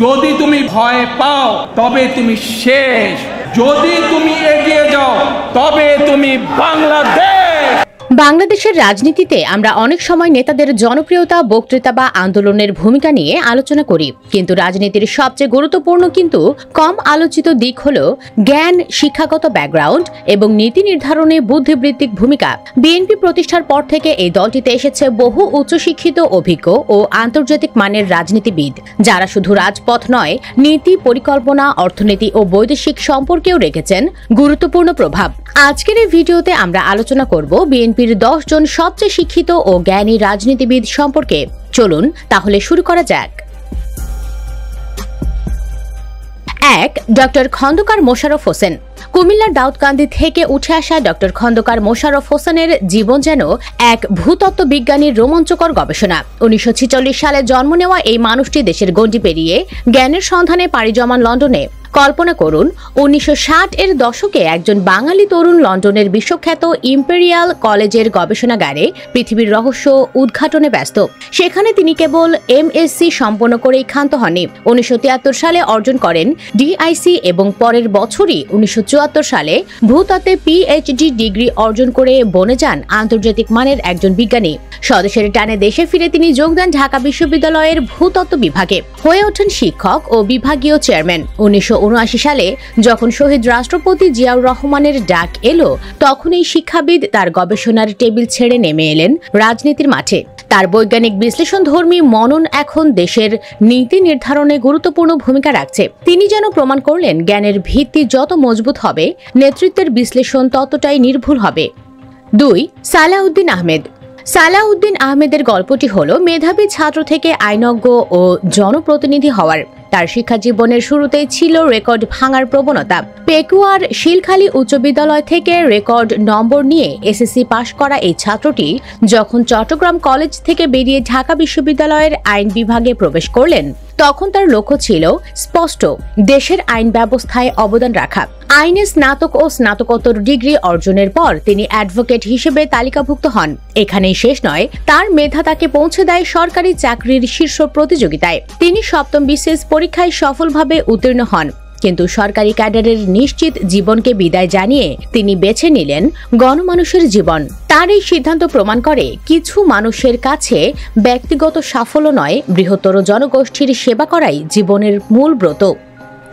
যদি তুমি ভয় পাও তবে তুমি শেষ, যদি তুমি এগিয়ে যাও তবে তুমি বাংলাদেশ। বাংলাদেশের রাজনীতিতে আমরা অনেক সময় নেতাদের জনপ্রিয়তা, বক্তৃতা বা আন্দোলনের ভূমিকা নিয়ে আলোচনা করি, কিন্তু রাজনীতির সবচেয়ে গুরুত্বপূর্ণ কিন্তু কম আলোচিত দিক হল জ্ঞান, শিক্ষাগত ব্যাকগ্রাউন্ড এবং নীতি নির্ধারণে বুদ্ধিবৃত্তিক ভূমিকা। বিএনপি প্রতিষ্ঠার পর থেকে এই দলটিতে এসেছে বহু উচ্চশিক্ষিত, অভিজ্ঞ ও আন্তর্জাতিক মানের রাজনীতিবিদ, যারা শুধু রাজপথ নয়, নীতি, পরিকল্পনা, অর্থনীতি ও বৈদেশিক সম্পর্কেও রেখেছেন গুরুত্বপূর্ণ প্রভাব। আজকের এই ভিডিওতে আমরা আলোচনা করব বিএনপির 10 জন সবচেয়ে শিক্ষিত ও জ্ঞানী রাজনীতিবিদ সম্পর্কে। চলুন তাহলে শুরু করা যাক। 1. ডক্টর খন্দকার মোশাররফ হোসেন। কুমিল্লার দাউদকান্দি থেকে উঠে আসা ডক্টর খন্দকার মোশাররফ হোসেনের জীবন যেন এক ভূতত্ত্ব বিজ্ঞানীর রোমাঞ্চকর গবেষণা। 1946 সালে জন্ম নেওয়া এই মানুষটি দেশের গণ্ডি পেরিয়ে জ্ঞানের সন্ধানে পাড়ি জমান লন্ডনে। কল্পনা করুন, 1960 এর দশকে একজন বাঙালি তরুণ লন্ডনের বিশ্বখ্যাত ইম্পেরিয়াল কলেজের গবেষণাগারে পৃথিবীর রহস্য উদ্ঘাটনে ব্যস্ত। সেখানে তিনি কেবল এমএসসি সম্পন্ন করেই ক্ষান্ত হননি। 1973 সালে অর্জন করেন ডিআইসি এবং পরের বছরই 1974 সালে ভূতত্ত্বে পিএইচডি ডিগ্রি অর্জন করে বনে যান আন্তর্জাতিক মানের একজন বিজ্ঞানী। স্বদেশের টানে দেশে ফিরে তিনি যোগ দেন ঢাকা বিশ্ববিদ্যালয়ের ভূতত্ত্ব বিভাগে, হয়ে ওঠেন শিক্ষক ও বিভাগীয় চেয়ারম্যান। 1979 সালে যখন শহীদ রাষ্ট্রপতি জিয়াউর রহমানের ডাক এলো, তখন এই শিক্ষাবিদ তার গবেষণার টেবিল ছেড়ে নেমে এলেন রাজনীতির মাঠে। তার বৈজ্ঞানিক বিশ্লেষণধর্মী মনন এখন দেশের নীতি নির্ধারণে গুরুত্বপূর্ণ ভূমিকা রাখছে। তিনি যেন প্রমাণ করলেন, জ্ঞানের ভিত্তি যত মজবুত হবে, নেতৃত্বের বিশ্লেষণ ততটাই নির্ভুল হবে। 2. সালাউদ্দিন আহমেদ। সালাউদ্দিন আহমেদের গল্পটি হল মেধাবী ছাত্র থেকে আইনজ্ঞ ও জনপ্রতিনিধি হওয়ার। তার শিক্ষা জীবনের শুরুতেই ছিল রেকর্ড ভাঙার প্রবণতা। পেকুয়ার শিলখালী উচ্চ বিদ্যালয় থেকে রেকর্ড নম্বর নিয়ে এসএসসি পাশ করা এই ছাত্রটি যখন চট্টগ্রাম কলেজ থেকে বেরিয়ে ঢাকা বিশ্ববিদ্যালয়ের আইন বিভাগে প্রবেশ করলেন, তখন তার লক্ষ্য ছিল স্পষ্ট, দেশের আইন ব্যবস্থায় অবদান রাখা। আইনে স্নাতক ও স্নাতকোত্তর ডিগ্রি অর্জনের পর তিনি অ্যাডভোকেট হিসেবে তালিকাভুক্ত হন। এখানেই শেষ নয়, তার মেধা তাকে পৌঁছে দেয় সরকারি চাকরির শীর্ষ প্রতিযোগিতায়। তিনি সপ্তম বিসিএস পরীক্ষায় সফলভাবে উত্তীর্ণ হন, কিন্তু সরকারি ক্যাডারের নিশ্চিত জীবনকে বিদায় জানিয়ে তিনি বেছে নিলেন গণমানুষের জীবন। তার এই সিদ্ধান্ত প্রমাণ করে, কিছু মানুষের কাছে ব্যক্তিগত সাফল্য নয়, বৃহত্তর জনগোষ্ঠীর সেবা করাই জীবনের মূল ব্রত।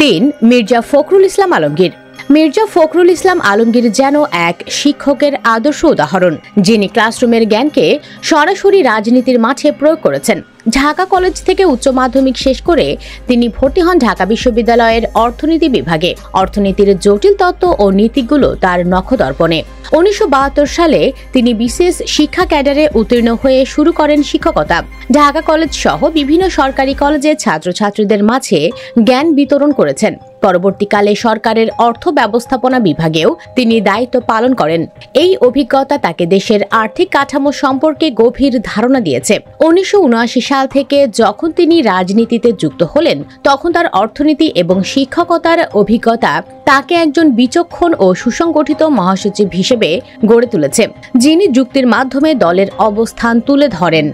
3. মির্জা ফখরুল ইসলাম আলমগীর। মির্জা ফখরুল ইসলাম আলমগীর যেন এক শিক্ষকের আদর্শ উদাহরণ, যিনি ক্লাসরুমের জ্ঞানকে সরাসরি রাজনীতির মাঠে প্রয়োগ করেছেন। ঢাকা কলেজ থেকে উচ্চ মাধ্যমিক শেষ করে তিনি ভর্তি হন ঢাকা বিশ্ববিদ্যালয়ের অর্থনীতি বিভাগে। অর্থনীতির জটিল তত্ত্ব ও নীতিগুলো তার নখদর্পণে। 1972 সালে তিনি বিশেষ শিক্ষা ক্যাডারে উত্তীর্ণ হয়ে শুরু করেন শিক্ষকতা। ঢাকা কলেজ সহ বিভিন্ন সরকারি কলেজে ছাত্রছাত্রীদের মাঝে জ্ঞান বিতরণ করেছেন। পরবর্তীকালে সরকারের অর্থ ব্যবস্থাপনা বিভাগেও তিনি দায়িত্ব পালন করেন। এই অভিজ্ঞতা তাকে দেশের আর্থিক কাঠামো সম্পর্কে গভীর ধারণা দিয়েছে। 1979 সাল থেকে যখন তিনি রাজনীতিতে যুক্ত হলেন, তখন তার অর্থনীতি এবং শিক্ষকতার অভিজ্ঞতা তাকে একজন বিচক্ষণ ও সুসংগঠিত মহাসচিব হিসেবে গড়ে তুলেছে, যিনি যুক্তির মাধ্যমে দলের অবস্থান তুলে ধরেন।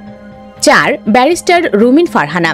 4. ব্যারিস্টার রুমিন ফারহানা।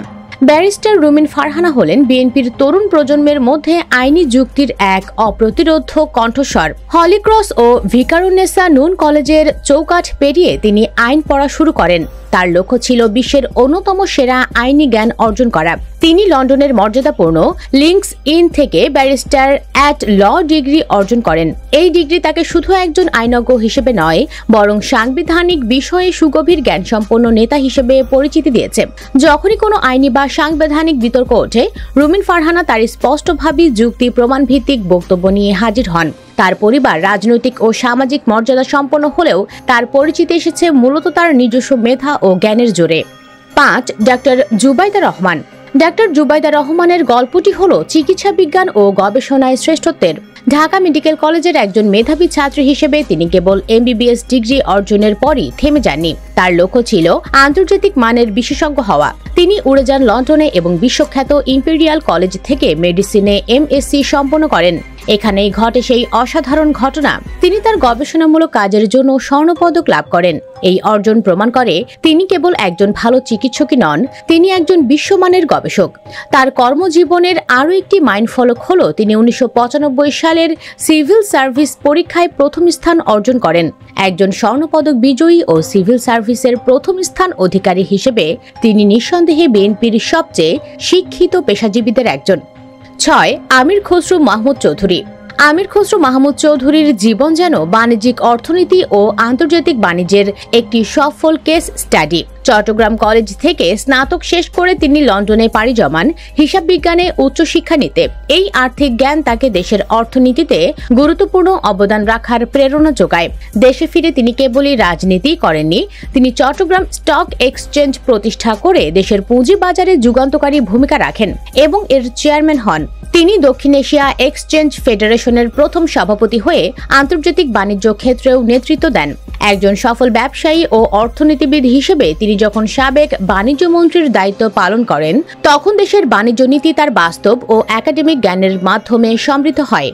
ব্যারিস্টার রুমিন ফারহানা হলেন বিএনপির তরুণ প্রজন্মের মধ্যে আইনি যুক্তির এক অপ্রতিরোধ্য কণ্ঠস্বর। হলিক্রস ও ভিকারুন্নেসা নুন কলেজের চৌকাঠ পেরিয়ে তিনি আইন পড়া শুরু করেন। তার লক্ষ্য ছিল বিশ্বের অন্যতম সেরা আইনি জ্ঞান অর্জন করা। তিনি লন্ডনের মর্যাদাপূর্ণ লিঙ্কস ইন থেকে ব্যারিস্টার অ্যাট ল ডিগ্রি অর্জন করেন। এই ডিগ্রি তাকে শুধু একজন আইনজ্ঞ হিসেবে নয়, বরং সাংবিধানিক বিষয়ে সুগভীর জ্ঞানসম্পন্ন নেতা হিসেবে পরিচিতি দিয়েছে। যখনই কোনো আইনি বা সাংবিধানিক বিতর্ক ওঠে, রুমিন ফারহানা তার স্পষ্টভাবে যুক্তি প্রমাণ ভিত্তিক বক্তব্য নিয়ে হাজির হন। তার পরিবার রাজনৈতিক ও সামাজিক মর্যাদা সম্পন্ন হলেও তার পরিচিতি এসেছে মূলত তার নিজস্ব মেধা ও জ্ঞানের জোরে। 5. ডক্টর জুবাইদা রহমান। ডক্টর জুবাইদা রহমানের গল্পটি হল চিকিৎসা বিজ্ঞান ও গবেষণায় শ্রেষ্ঠত্বের। ঢাকা মেডিকেল কলেজের একজন মেধাবী ছাত্রী হিসেবে তিনি কেবল এমবিবিএস ডিগ্রি অর্জনের পরই থেমে যাননি। তার লক্ষ্য ছিল আন্তর্জাতিক মানের বিশেষজ্ঞ হওয়া। তিনি উড়ে যান লন্ডনে এবং বিশ্বখ্যাত ইম্পেরিয়াল কলেজ থেকে মেডিসিনে এমএসসি সম্পন্ন করেন। এখানেই ঘটে সেই অসাধারণ ঘটনা। তিনি তার গবেষণামূলক কাজের জন্য স্বর্ণপদক লাভ করেন। এই অর্জন প্রমাণ করে তিনি কেবল একজন ভালো চিকিৎসকই নন, তিনি একজন বিশ্বমানের গবেষক। তার কর্মজীবনের আরও একটি মাইলফলক হল তিনি 1995 সালের সিভিল সার্ভিস পরীক্ষায় প্রথম স্থান অর্জন করেন। একজন স্বর্ণপদক বিজয়ী ও সিভিল সার্ভিসের প্রথম স্থান অধিকারী হিসেবে তিনি নিঃসন্দেহে বিএনপির সবচেয়ে শিক্ষিত পেশাজীবীদের একজন। 6. আমির খসরু মাহমুদ চৌধুরী। আমির খসরু মাহমুদ চৌধুরীর জীবন যেন বাণিজ্যিক অর্থনীতি ও আন্তর্জাতিক বাণিজ্যের একটি সফল কেস স্টাডি। চট্টগ্রাম কলেজ থেকে স্নাতক শেষ করে তিনি লন্ডনে পাড়ি জমান হিসাব বিজ্ঞানে উচ্চশিক্ষা নিতে। এই আর্থিক জ্ঞান তাকে দেশের অর্থনীতিতে গুরুত্বপূর্ণ অবদান রাখার প্রেরণা যোগায়। দেশে ফিরে তিনি কেবলই রাজনীতি করেননি, তিনি চট্টগ্রাম স্টক এক্সচেঞ্জ প্রতিষ্ঠা করে দেশের পুঁজিবাজারে যুগান্তকারী ভূমিকা রাখেন এবং এর চেয়ারম্যান হন। তিনি দক্ষিণ এশিয়া এক্সচেঞ্জ ফেডারেশনের প্রথম সভাপতি হয়ে আন্তর্জাতিক বাণিজ্য ক্ষেত্রেও নেতৃত্ব দেন। একজন সফল ব্যবসায়ী ও অর্থনীতিবিদ হিসেবে তিনি যখন সাবেক বাণিজ্য মন্ত্রীর দায়িত্ব পালন করেন, তখন দেশের বাণিজ্য নীতি তার বাস্তব ও একাডেমিক জ্ঞানের মাধ্যমে সমৃদ্ধ হয়।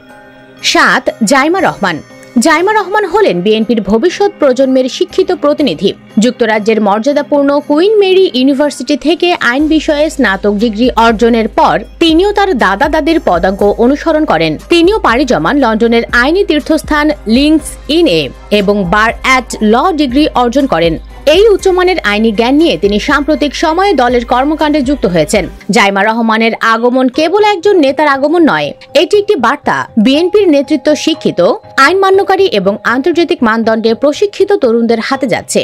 7. জাইমা রহমান। জাইমা রহমান হলেন বিএনপির ভবিষ্যৎ প্রজন্মের শিক্ষিত প্রতিনিধি। যুক্তরাজ্যের মর্যাদাপূর্ণ কুইন মেরি ইউনিভার্সিটি থেকে আইন বিষয়ে স্নাতক ডিগ্রি অর্জনের পর তিনিও তার দাদা দাদির পদাঙ্ক অনুসরণ করেন। তিনিও পাড়ি জমান লন্ডনের আইনি তীর্থস্থান লিংকস ইনে এবং বার অ্যাট ল ডিগ্রি অর্জন করেন। এই উচ্চমানের আইনি জ্ঞান নিয়ে তিনি সাম্প্রতিক সময়ে দলের কর্মকাণ্ডে যুক্ত হয়েছেন। জাইমা রহমানের আগমন কেবল একজন নেতার আগমন নয়, এটি একটি বার্তা বিএনপির নেতৃত্ব শিক্ষিত, আইন মান্যকারী এবং আন্তর্জাতিক মানদণ্ডে প্রশিক্ষিত তরুণদের হাতে যাচ্ছে।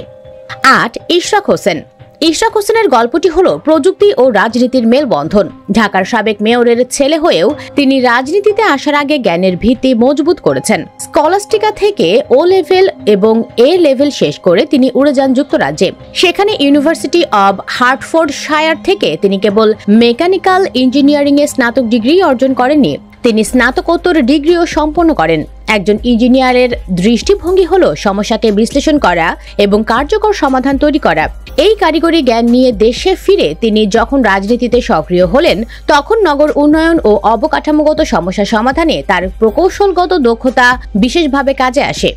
8. ইশরাক হোসেন। ইশরাক হোসেনের গল্পটি হল প্রযুক্তি ও রাজনীতির মেলবন্ধন। ঢাকার সাবেক মেয়রের ছেলে হয়েও তিনি রাজনীতিতে আসার আগে জ্ঞানের ভিত্তি মজবুত করেছেন। স্কলাস্টিকা থেকে ও লেভেল এবং এ লেভেল শেষ করে তিনি উড়ে যান যুক্তরাজ্যে। সেখানে ইউনিভার্সিটি অব হার্টফোর্ডশায়ার থেকে তিনি কেবল মেকানিক্যাল ইঞ্জিনিয়ারিং এ স্নাতক ডিগ্রি অর্জন করেননি, তিনি স্নাতকোত্তর ডিগ্রিও সম্পন্ন করেন। একজন ইঞ্জিনিয়ারের দৃষ্টিভঙ্গি হল সমস্যাকে বিশ্লেষণ করা এবং কার্যকর সমাধান তৈরি করা। এই কারিগরি জ্ঞান নিয়ে দেশে ফিরে তিনি যখন রাজনীতিতে সক্রিয় হলেন, তখন নগর উন্নয়ন ও অবকাঠামোগত সমস্যা সমাধানে তার প্রকৌশলগত দক্ষতা বিশেষভাবে কাজে আসে।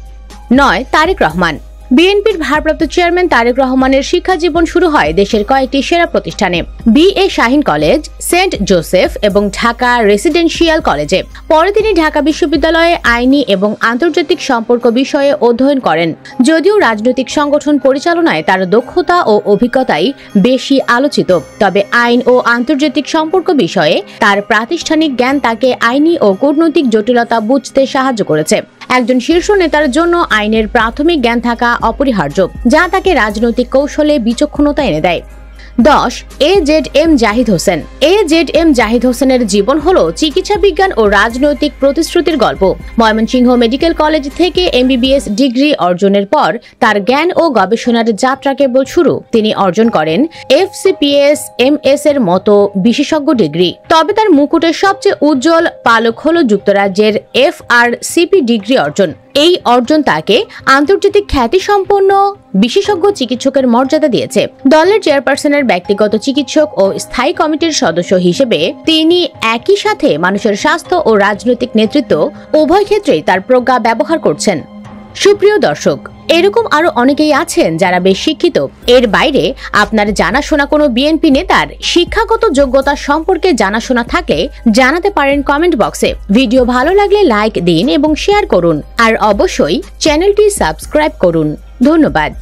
9. তারেক রহমান। বিএনপির ভারপ্রাপ্ত চেয়ারম্যান তারেক রহমানের শিক্ষা জীবন শুরু হয় দেশের কয়েকটি সেরা প্রতিষ্ঠানে, B A. Shaheen college, saint Joseph এবং ঢাকা রেসিডেন্সিয়াল কলেজে। পরে তিনি ঢাকা বিশ্ববিদ্যালয়ে আইনি এবং আন্তর্জাতিক সম্পর্ক বিষয়ে অধ্যয়ন করেন। যদিও রাজনৈতিক সংগঠন পরিচালনায় তার দক্ষতা ও অভিজ্ঞতাই বেশি আলোচিত, তবে আইন ও আন্তর্জাতিক সম্পর্ক বিষয়ে তার প্রাতিষ্ঠানিক জ্ঞান তাকে আইনি ও কূটনৈতিক জটিলতা বুঝতে সাহায্য করেছে। একজন শীর্ষ নেতার জন্য আইনের প্রাথমিক জ্ঞান থাকা অপরিহার্য, যা তাকে রাজনৈতিক কৌশলে বিচক্ষণতা এনে দেয়। 10. এ.জেড.এম. জাহিদ হোসেন। এ.জেড.এম. জাহিদ হোসেনের জীবন হল চিকিৎসা বিজ্ঞান ও রাজনৈতিক প্রতিশ্রুতির গল্প। ময়মনসিংহ মেডিকেল কলেজ থেকে এমবিবিএস ডিগ্রি অর্জনের পর তার জ্ঞান ও গবেষণার যাত্রা কেবল শুরু। তিনি অর্জন করেন এফসিপিএস এমএস এর মতো বিশেষজ্ঞ ডিগ্রি। তবে তার মুকুটের সবচেয়ে উজ্জ্বল পালক হল যুক্তরাজ্যের এফআরসিপি ডিগ্রি অর্জন। এই অর্জন তাকে আন্তর্জাতিক খ্যাতিসম্পন্ন বিশেষজ্ঞ চিকিৎসকের মর্যাদা দিয়েছে। দলের চেয়ারপারসনের ব্যক্তিগত চিকিৎসক ও স্থায়ী কমিটির সদস্য হিসেবে তিনি একই সাথে মানুষের স্বাস্থ্য ও রাজনৈতিক নেতৃত্ব উভয় ক্ষেত্রেই তার প্রজ্ঞা ব্যবহার করছেন। সুপ্রিয় দর্শক, এরকম আরো অনেকেই আছেন যারা বেশ শিক্ষিত। এর বাইরে আপনার জানাশোনা কোনো বিএনপি নেতার শিক্ষাগত যোগ্যতা সম্পর্কে জানাশোনা থাকলে জানাতে পারেন কমেন্ট বক্সে। ভিডিও ভালো লাগলে লাইক দিন এবং শেয়ার করুন, আর অবশ্যই চ্যানেলটি সাবস্ক্রাইব করুন। ধন্যবাদ।